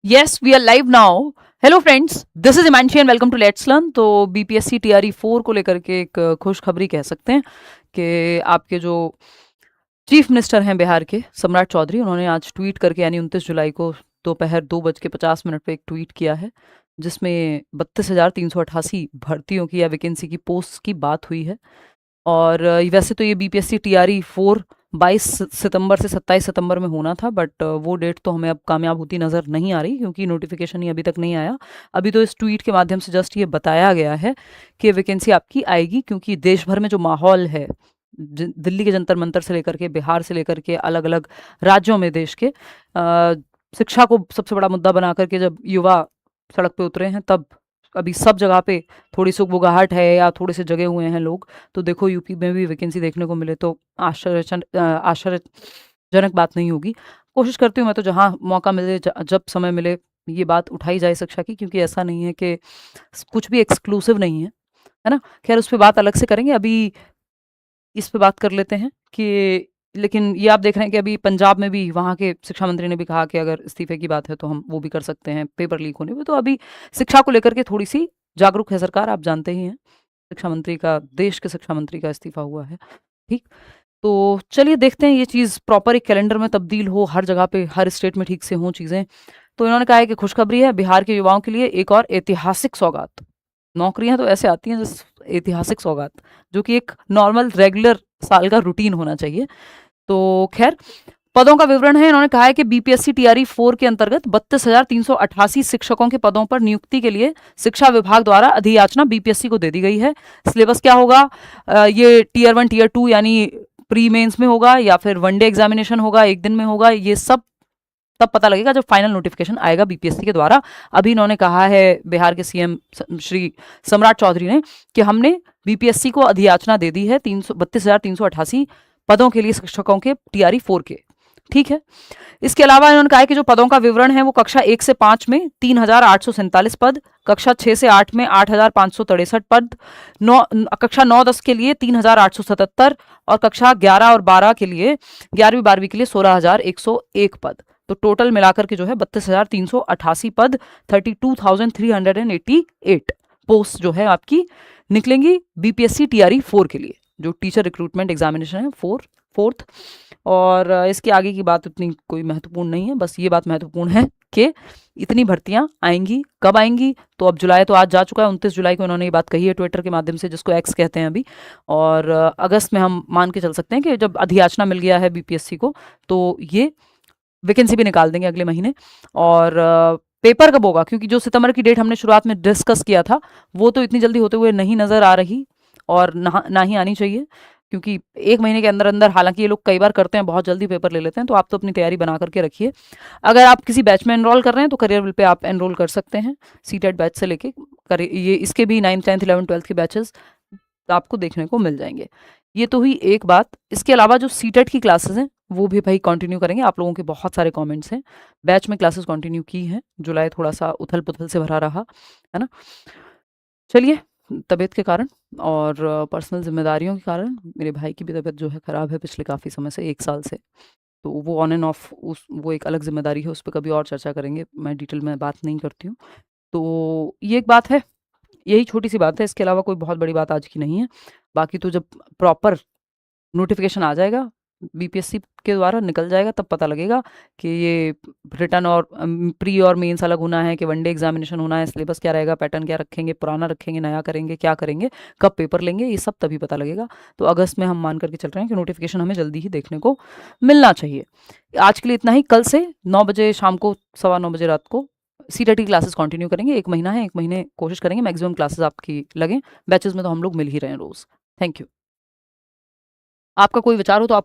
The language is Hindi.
Yes, we are live now. Hello friends, this is Himanshi and welcome to let's learn. तो बीपीएससी टीआरई 4 को लेकर के एक खुशखबरी कह सकते हैं कि आपके जो चीफ मिनिस्टर हैं बिहार के, सम्राट चौधरी, उन्होंने आज ट्वीट करके यानी 29 जुलाई को दोपहर 2:50 पे एक ट्वीट किया है, जिसमें 32,388 भर्तियों की या वैकेंसी की पोस्ट की बात हुई है। और वैसे तो ये बीपीएससी टीआरई 4 22 सितंबर से 27 सितंबर में होना था, बट वो डेट तो हमें अब कामयाब होती नज़र नहीं आ रही, क्योंकि नोटिफिकेशन ही अभी तक नहीं आया। अभी तो इस ट्वीट के माध्यम से जस्ट ये बताया गया है कि वैकेंसी आपकी आएगी, क्योंकि देश भर में जो माहौल है, दिल्ली के जंतर मंतर से लेकर के बिहार से लेकर के अलग अलग राज्यों में देश के शिक्षा को सबसे बड़ा मुद्दा बना करके जब युवा सड़क पे उतरे हैं, तब अभी सब जगह पे थोड़ी सुगबुगाहट है या थोड़े से जगे हुए हैं लोग। तो देखो, यूपी में भी वैकेंसी देखने को मिले तो आश्चर्यजनक बात नहीं होगी। कोशिश करती हूँ मैं तो जहाँ मौका मिले, जब समय मिले, ये बात उठाई जाए शिक्षा की, क्योंकि ऐसा नहीं है कि कुछ भी एक्सक्लूसिव नहीं है ना। खैर, उस पर बात अलग से करेंगे। अभी इस पे बात कर लेते हैं कि लेकिन ये आप देख रहे हैं कि अभी पंजाब में भी वहाँ के शिक्षा मंत्री ने भी कहा कि अगर इस्तीफे की बात है तो हम वो भी कर सकते हैं, पेपर लीक होने पे। तो अभी शिक्षा को लेकर के थोड़ी सी जागरूक है सरकार, आप जानते ही हैं। शिक्षा मंत्री का, देश के शिक्षा मंत्री का इस्तीफा हुआ है। ठीक, तो चलिए देखते हैं ये चीज़ प्रॉपर एक कैलेंडर में तब्दील हो, हर जगह पे हर स्टेट में ठीक से हों चीज़ें। तो इन्होंने कहा है कि खुशखबरी है, बिहार के युवाओं के लिए एक और ऐतिहासिक सौगात। नौकरियां तो ऐसे आती हैं जिस ऐतिहासिक सौगात, जो कि एक नॉर्मल रेगुलर साल का रूटीन होना चाहिए। तो खैर, पदों का विवरण है। इन्होंने कहा है कि बीपीएससी टीआरई 4 के अंतर्गत 32,388 शिक्षकों के पदों पर नियुक्ति के लिए शिक्षा विभाग द्वारा अधियाचना बीपीएससी को दे दी गई है। सिलेबस क्या होगा? ये टीयर 1 टीयर 2 यानी प्री मेंस में होगा या फिर वनडे एग्जामिनेशन होगा, एक दिन में होगा, ये सब तब पता लगेगा जब फाइनल नोटिफिकेशन आएगा बीपीएससी के द्वारा। अभी इन्होंने कहा है, बिहार के सीएम श्री सम्राट चौधरी ने, कि हमने बीपीएससी को अधियाचना दे दी है 32,388 पदों के लिए शिक्षकों के टीआरई 4 के। ठीक है। इसके अलावा इन्होंने कहा है कि जो पदों का विवरण है वो कक्षा 1 से 5 में 3,847 पद, कक्षा 6 से 8 में 8,563 पद, कक्षा 9-10 के लिए 3,877 और कक्षा 11 और 12 के लिए 11वीं 12वीं के लिए 16,101 पद। तो टोटल मिलाकर के जो है 32,388 पद, 32,388 पोस्ट जो है आपकी निकलेंगी बीपीएससी टीआरई 4 के लिए, जो टीचर रिक्रूटमेंट एग्जामिनेशन है, फोर्थ। और इसके आगे की बात उतनी कोई महत्वपूर्ण नहीं है, बस ये बात महत्वपूर्ण है कि इतनी भर्तियां आएंगी, कब आएंगी। तो अब जुलाई तो आज जा चुका है, 29 जुलाई को इन्होंने ये बात कही है ट्विटर के माध्यम से, जिसको एक्स कहते हैं अभी। और अगस्त में हम मान के चल सकते हैं कि जब अधियाचना मिल गया है बीपीएससी को, तो ये वैकेंसी भी निकाल देंगे अगले महीने। और पेपर कब होगा, क्योंकि जो सितंबर की डेट हमने शुरुआत में डिस्कस किया था, वो तो इतनी जल्दी होते हुए नहीं नज़र आ रही, और ना ही आनी चाहिए, क्योंकि एक महीने के अंदर अंदर, हालांकि ये लोग कई बार करते हैं, बहुत जल्दी पेपर ले लेते हैं। तो आप तो अपनी तैयारी बना करके रखिए। अगर आप किसी बैच में एनरोल कर रहे हैं तो करियर बिल पे आप एनरोल कर सकते हैं, सीटेट बैच से लेके ये इसके भी 9th 10th 11th 12th के बैचेस आपको देखने को मिल जाएंगे। ये तो हुई एक बात। इसके अलावा जो सीटेट की क्लासेस हैं वो भी भाई कंटिन्यू करेंगे। आप लोगों के बहुत सारे कमेंट्स हैं, बैच में क्लासेस कंटिन्यू की हैं, जुलाई थोड़ा सा उथल पुथल से भरा रहा है ना। चलिए, तबीयत के कारण और पर्सनल जिम्मेदारियों के कारण मेरे भाई की भी तबीयत जो है ख़राब है पिछले काफ़ी समय से, 1 साल से। तो वो ऑन एंड ऑफ, उस वो एक अलग जिम्मेदारी है, उस पर कभी और चर्चा करेंगे, मैं डिटेल में बात नहीं करती हूँ। तो ये एक बात है, यही छोटी सी बात है, इसके अलावा कोई बहुत बड़ी बात आज की नहीं है। बाकी तो जब प्रॉपर नोटिफिकेशन आ जाएगा, बीपीएससी के द्वारा निकल जाएगा, तब पता लगेगा कि ये रिटर्न और प्री और मेंस अलग होना है, कि वनडे एग्जामिनेशन होना है, सिलेबस क्या रहेगा, पैटर्न क्या रखेंगे, पुराना रखेंगे, नया करेंगे, क्या करेंगे, कब पेपर लेंगे, ये सब तभी पता लगेगा। तो अगस्त में हम मान करके चल रहे हैं कि नोटिफिकेशन हमें जल्दी ही देखने को मिलना चाहिए। आज के लिए इतना ही। कल से 9 बजे शाम को, 9:15 रात को सीटेटी क्लासेस कंटिन्यू करेंगे। 1 महीना है, 1 महीने कोशिश करेंगे मैक्सिमम क्लासेस आपकी लगें। बैचेस में तो हम लोग मिल ही रहे हैं रोज। Thank you. आपका कोई विचार हो तो आप